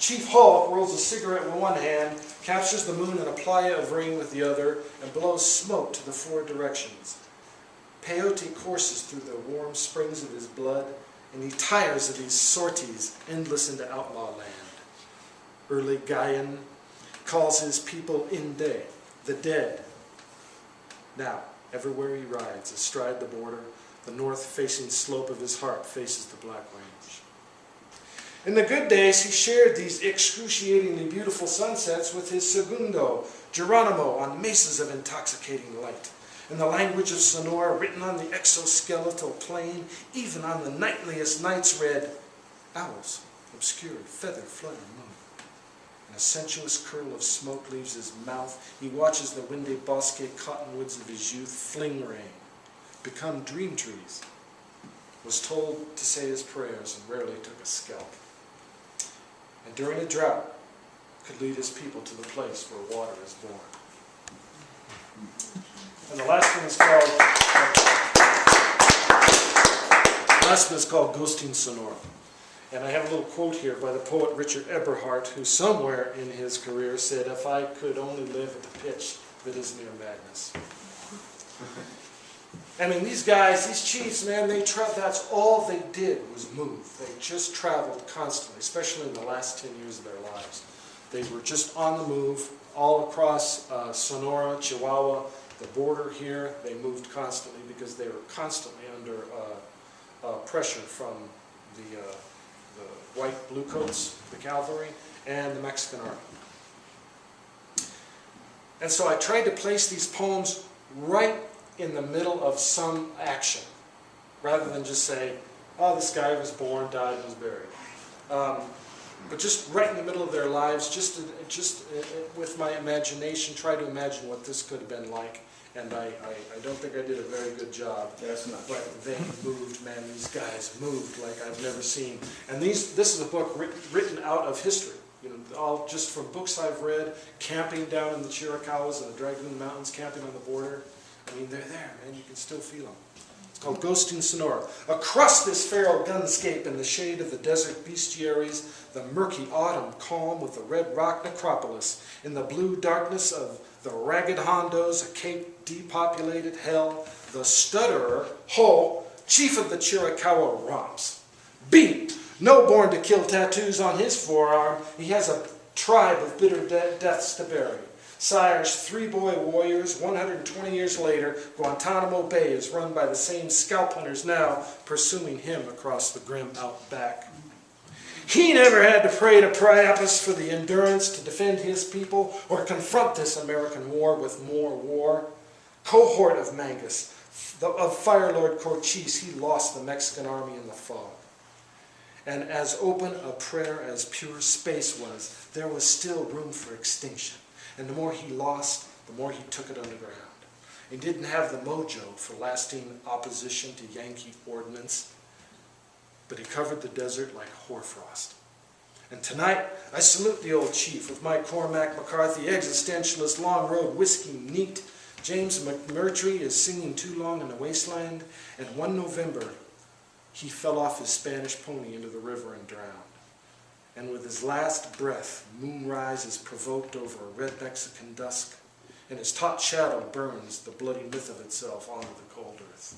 Chief Hulk rolls a cigarette with one hand, captures the moon in a playa of rain with the other, and blows smoke to the four directions. Peyote courses through the warm springs of his blood, and he tires of these sorties endless into outlaw land. Early Gaian calls his people Inde, the dead. Now, everywhere he rides, astride the border, the north-facing slope of his heart faces the Black Range. In the good days, he shared these excruciatingly beautiful sunsets with his segundo, Geronimo, on mesas of intoxicating light. In the language of Sonora, written on the exoskeletal plane, even on the nightliest nights, read, owls, obscured, feather, flutter, moon. And a sensuous curl of smoke leaves his mouth. He watches the windy bosque cottonwoods of his youth fling rain, become dream trees. Was told to say his prayers and rarely took a scalp. And during a drought, could lead his people to the place where water is born. And the last one is called Ghosting Sonora. And I have a little quote here by the poet Richard Eberhart, who somewhere in his career said, if I could only live at the pitch that is near madness. I mean, these guys, these chiefs, man, that's all they did was move. They just traveled constantly, especially in the last 10 years of their lives. They were just on the move all across Sonora, Chihuahua, the border here. They moved constantly because they were constantly under pressure from the white bluecoats, the cavalry, and the Mexican army. And so I tried to place these poems right in the middle of some action, rather than just say, oh, this guy was born, died, and was buried. But just right in the middle of their lives, just with my imagination, try to imagine what this could have been like. And I don't think I did a very good job. That's not true. But they moved, man. These guys moved like I've never seen. And this is a book written out of history. You know, all just from books I've read, camping down in the Chiricahuas and the Dragoon Mountains, camping on the border. I mean, they're there, man. You can still feel them. It's called Ghosting Sonora. Across this feral gunscape in the shade of the desert bestiaries, the murky autumn calm with the red rock necropolis, in the blue darkness of the ragged hondos, a cape depopulated hell, the stutterer, Ho, chief of the Chiricahua, romps. Beat, no born to kill tattoos on his forearm, he has a tribe of bitter deaths to bury. Sires, 3 boy warriors, 120 years later, Guantanamo Bay is run by the same scalp hunters now, pursuing him across the grim outback. He never had to pray to Priapus for the endurance to defend his people or confront this American war with more war. Cohort of Mangus, of Fire Lord Cochise, he lost the Mexican army in the fog. And as open a prayer as pure space was, there was still room for extinction. And the more he lost, the more he took it underground. He didn't have the mojo for lasting opposition to Yankee ordnance, but he covered the desert like hoarfrost. And tonight, I salute the old chief with my Cormac McCarthy existentialist long road whiskey neat. James McMurtry is singing Too Long in the Wasteland, and one November, he fell off his Spanish pony into the river and drowned. And with his last breath, moonrise is provoked over a red Mexican dusk, and its taut shadow burns the bloody myth of itself onto the cold earth.